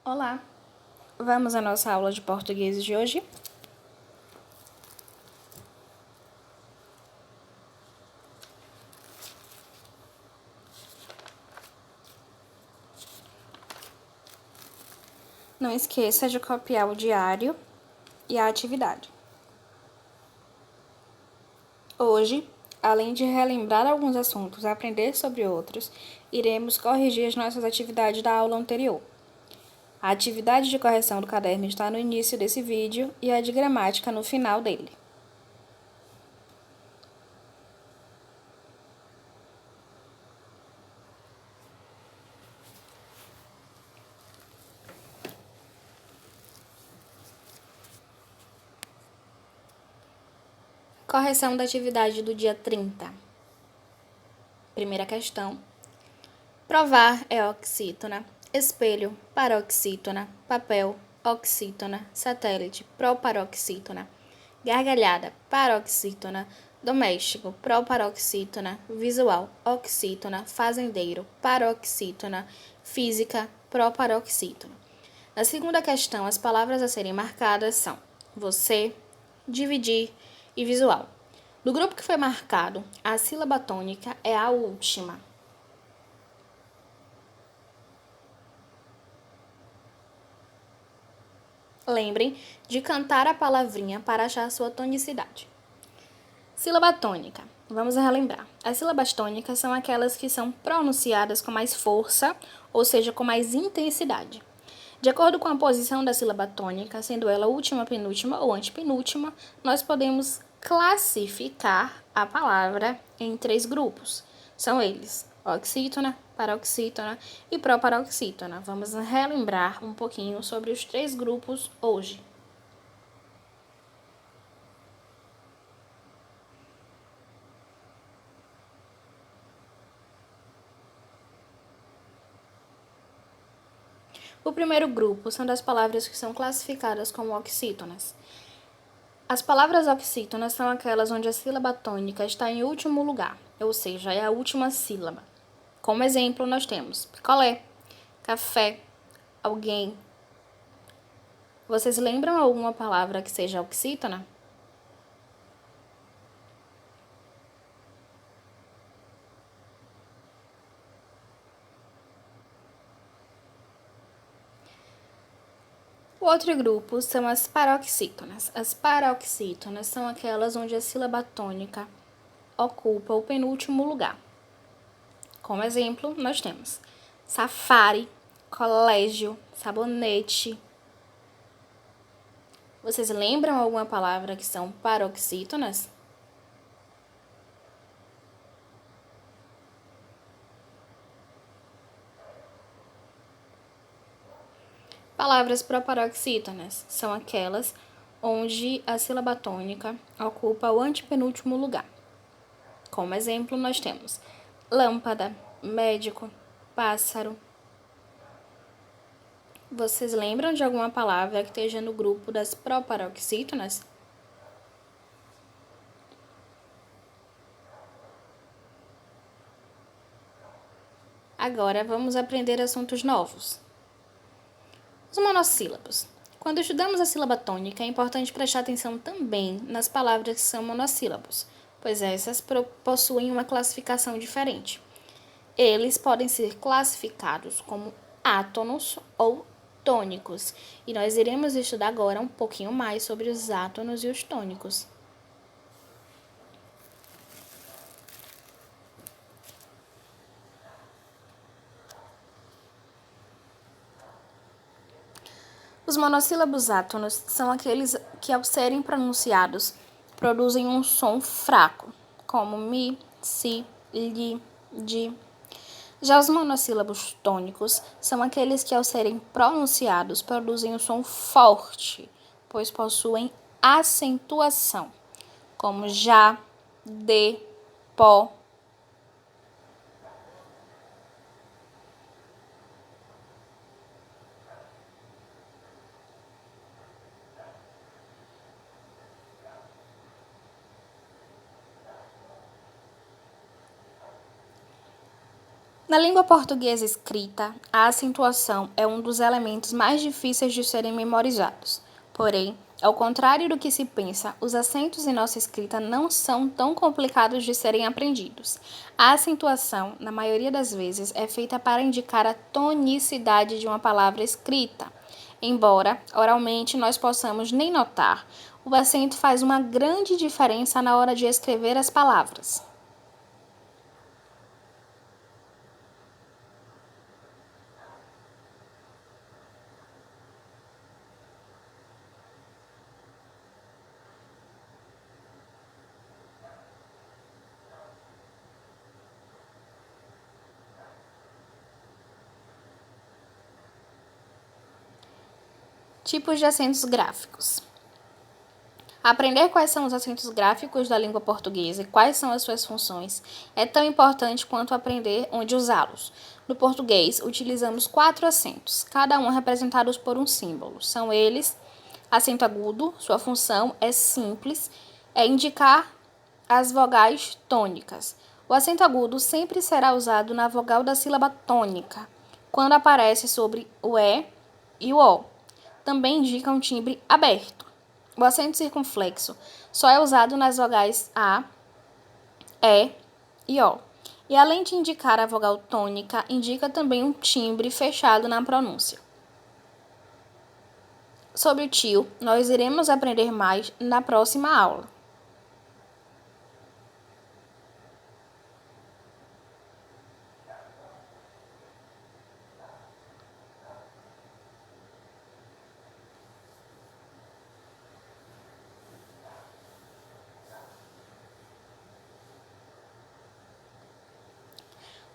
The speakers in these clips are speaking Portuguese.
Olá! Vamos à nossa aula de português de hoje? Não esqueça de copiar o diário e a atividade. Hoje, além de relembrar alguns assuntos e aprender sobre outros, iremos corrigir as nossas atividades da aula anterior. A atividade de correção do caderno está no início desse vídeo e a de gramática no final dele. Correção da atividade do dia 30. Primeira questão. Provar é oxítona, espelho, paroxítona, papel, oxítona, satélite, proparoxítona, gargalhada, paroxítona, doméstico, proparoxítona, visual, oxítona, fazendeiro, paroxítona, física, proparoxítona. Na segunda questão, as palavras a serem marcadas são você, dividir e visual. No grupo que foi marcado, a sílaba tônica é a última. Lembrem de cantar a palavrinha para achar sua tonicidade. Sílaba tônica. Vamos relembrar. As sílabas tônicas são aquelas que são pronunciadas com mais força, ou seja, com mais intensidade. De acordo com a posição da sílaba tônica, sendo ela última, penúltima ou antepenúltima, nós podemos classificar a palavra em 3 grupos. São eles: oxítona, paroxítona e proparoxítona. Vamos relembrar um pouquinho sobre os 3 grupos hoje. O primeiro grupo são das palavras que são classificadas como oxítonas. As palavras oxítonas são aquelas onde a sílaba tônica está em último lugar, ou seja, é a última sílaba. Como exemplo, nós temos picolé, café, alguém. Vocês lembram alguma palavra que seja oxítona? O outro grupo são as paroxítonas. As paroxítonas são aquelas onde a sílaba tônica ocupa o penúltimo lugar. Como exemplo, nós temos safari, colégio, sabonete. Vocês lembram alguma palavra que são paroxítonas? Palavras proparoxítonas são aquelas onde a sílaba tônica ocupa o antepenúltimo lugar. Como exemplo, nós temos lâmpada, médico, pássaro. Vocês lembram de alguma palavra que esteja no grupo das proparoxítonas? Agora vamos aprender assuntos novos. Os monossílabos. Quando estudamos a sílaba tônica, é importante prestar atenção também nas palavras que são monossílabos, pois essas possuem uma classificação diferente. Eles podem ser classificados como átonos ou tônicos, e nós iremos estudar agora um pouquinho mais sobre os átonos e os tônicos. Os monossílabos átonos são aqueles que, ao serem pronunciados, produzem um som fraco, como mi, si, li, di. Já os monossílabos tônicos são aqueles que, ao serem pronunciados, produzem um som forte, pois possuem acentuação, como já, de, pó. Na língua portuguesa escrita, a acentuação é um dos elementos mais difíceis de serem memorizados. Porém, ao contrário do que se pensa, os acentos em nossa escrita não são tão complicados de serem aprendidos. A acentuação, na maioria das vezes, é feita para indicar a tonicidade de uma palavra escrita. Embora, oralmente, nós possamos nem notar, o acento faz uma grande diferença na hora de escrever as palavras. Tipos de acentos gráficos. Aprender quais são os acentos gráficos da língua portuguesa e quais são as suas funções é tão importante quanto aprender onde usá-los. No português, utilizamos 4 acentos, cada um representado por um símbolo. São eles: acento agudo, sua função é simples, é indicar as vogais tônicas. O acento agudo sempre será usado na vogal da sílaba tônica, quando aparece sobre o E e o O. Também indica um timbre aberto. O acento circunflexo só é usado nas vogais A, E e O. E além de indicar a vogal tônica, indica também um timbre fechado na pronúncia. Sobre o tio, nós iremos aprender mais na próxima aula.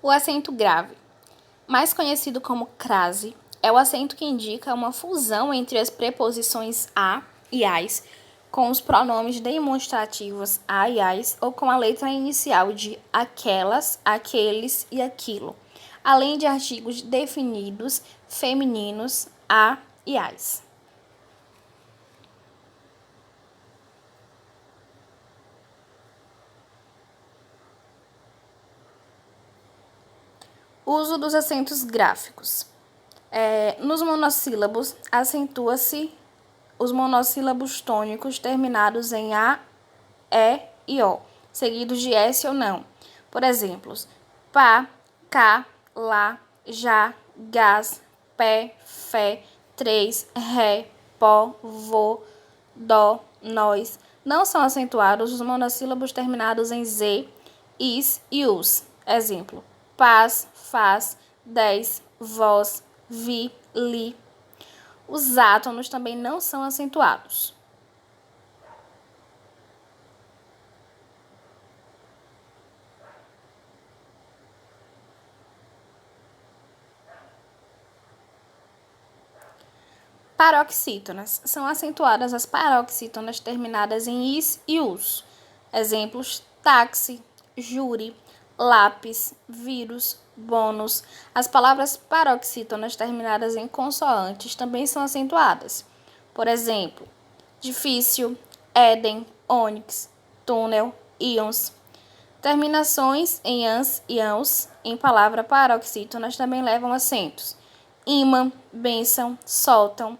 O acento grave, mais conhecido como crase, é o acento que indica uma fusão entre as preposições a e ais, com os pronomes demonstrativos a e ais, ou com a letra inicial de aquelas, aqueles e aquilo, além de artigos definidos femininos a e ais. Uso dos acentos gráficos. Nos monossílabos, acentua-se os monossílabos tônicos terminados em A, E e O, seguidos de S ou não. Por exemplo, pá, cá, lá, já, gás, pé, fé, três, ré, pó, vô, dó, nós. Não são acentuados os monossílabos terminados em Z, is e us. Exemplo: paz, faz, 10, voz, vi, li. Os átonos também não são acentuados. Paroxítonas. São acentuadas as paroxítonas terminadas em is e us. Exemplos: táxi, júri, lápis, vírus, bônus. As palavras paroxítonas terminadas em consoantes também são acentuadas. Por exemplo, difícil, Éden, ônix, túnel, íons. Terminações em ans e ãos em palavra paroxítonas também levam acentos. Imã, bênção, soltam.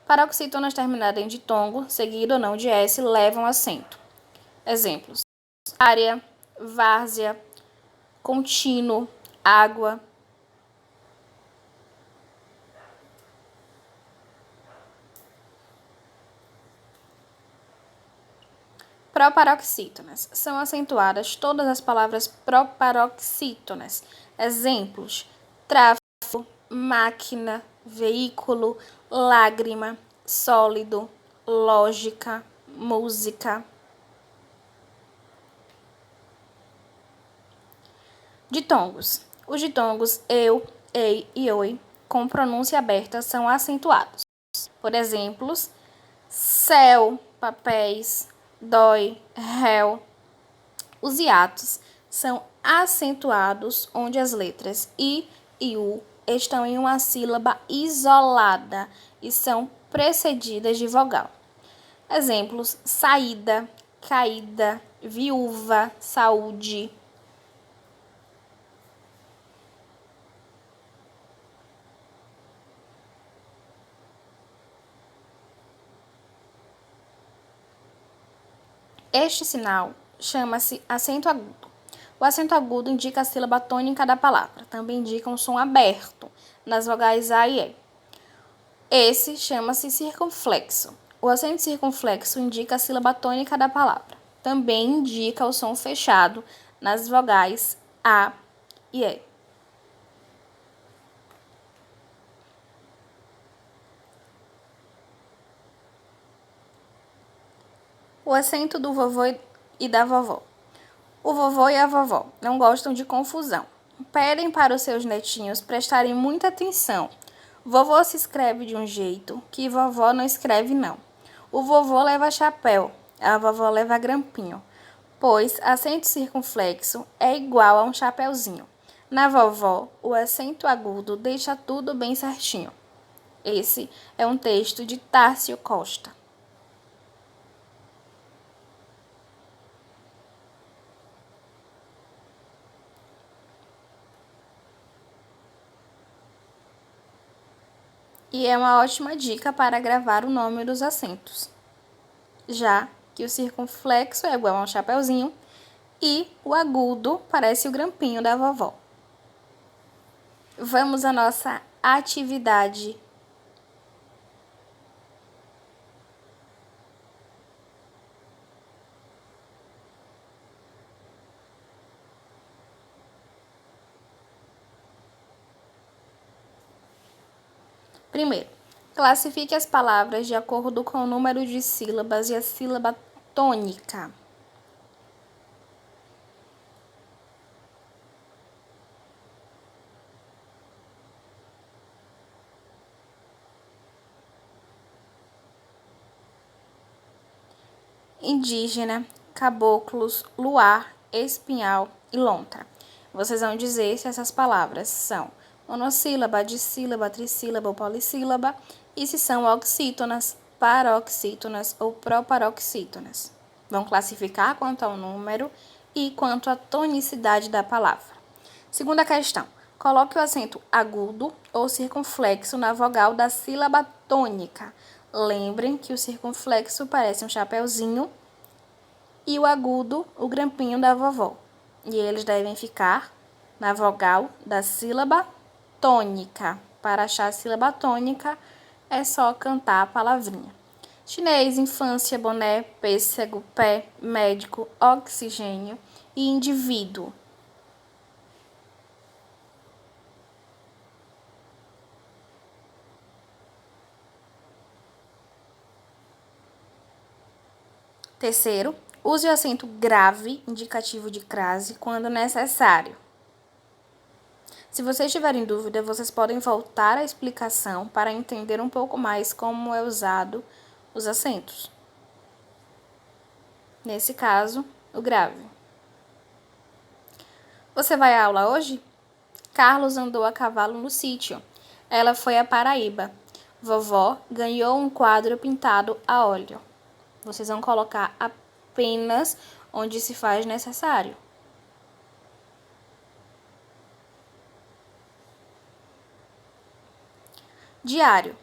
Paroxítonas terminadas em ditongo, seguido ou não de S, levam acento. Exemplos: área, várzea, contínuo, água. Proparoxítonas. São acentuadas todas as palavras proparoxítonas. Exemplos: tráfego, máquina, veículo, lágrima, sólido, lógica, música. Ditongos. Os ditongos eu, ei e oi, com pronúncia aberta, são acentuados. Por exemplo, céu, papéis, dói, réu. Os hiatos são acentuados onde as letras I e U estão em uma sílaba isolada e são precedidas de vogal. Exemplos: saída, caída, viúva, saúde. Este sinal chama-se acento agudo. O acento agudo indica a sílaba tônica da palavra. Também indica um som aberto nas vogais A e E. Esse chama-se circunflexo. O acento circunflexo indica a sílaba tônica da palavra. Também indica o som fechado nas vogais A e E. O acento do vovô e da vovó. O vovô e a vovó não gostam de confusão. Pedem para os seus netinhos prestarem muita atenção. Vovô se escreve de um jeito que vovó não escreve não. O vovô leva chapéu, a vovó leva grampinho, pois acento circunflexo é igual a um chapéuzinho. Na vovó, o acento agudo deixa tudo bem certinho. Esse é um texto de Tárcio Costa. E é uma ótima dica para gravar o nome dos acentos, já que o circunflexo é igual a um chapeuzinho e o agudo parece o grampinho da vovó. Vamos à nossa atividade. Primeiro, classifique as palavras de acordo com o número de sílabas e a sílaba tônica. Indígena, caboclos, luar, espinhal e lontra. Vocês vão dizer se essas palavras são monossílaba, dissílaba, trissílaba ou polissílaba e se são oxítonas, paroxítonas ou proparoxítonas. Vão classificar quanto ao número e quanto à tonicidade da palavra. Segunda questão. Coloque o acento agudo ou circunflexo na vogal da sílaba tônica. Lembrem que o circunflexo parece um chapeuzinho e o agudo, o grampinho da vovó. E eles devem ficar na vogal da sílaba tônica. Para achar a sílaba tônica, é só cantar a palavrinha. Chinês, infância, boné, pêssego, pé, médico, oxigênio e indivíduo. Terceiro, use o acento grave, indicativo de crase, quando necessário. Se vocês tiverem dúvida, vocês podem voltar à explicação para entender um pouco mais como é usado os acentos. Nesse caso, o grave. Você vai à aula hoje? Carlos andou a cavalo no sítio. Ela foi à Paraíba. Vovó ganhou um quadro pintado a óleo. Vocês vão colocar apenas onde se faz necessário. Diário.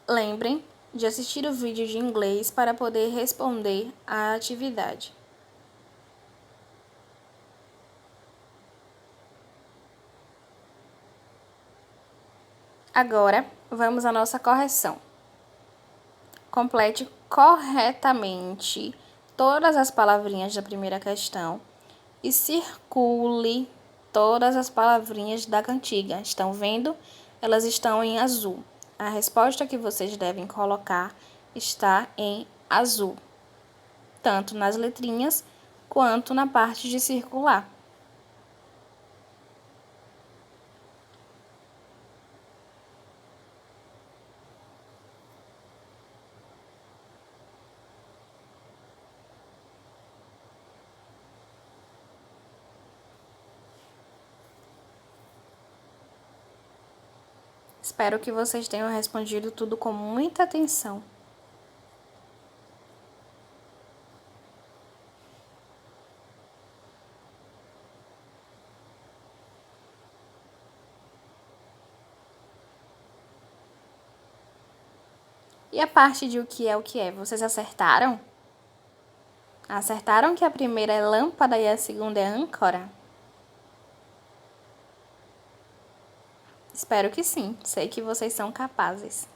Lembrem de assistir o vídeo de inglês para poder responder à atividade. Agora, vamos à nossa correção. Complete corretamente todas as palavrinhas da primeira questão e circule todas as palavrinhas da cantiga. Estão vendo? Elas estão em azul. A resposta que vocês devem colocar está em azul, tanto nas letrinhas quanto na parte de circular. Espero que vocês tenham respondido tudo com muita atenção. E a parte de o que é, vocês acertaram? Acertaram que a primeira é lâmpada e a segunda é âncora? Espero que sim, sei que vocês são capazes.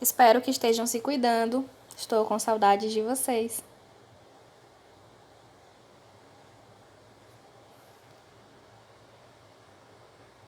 Espero que estejam se cuidando. Estou com saudade de vocês.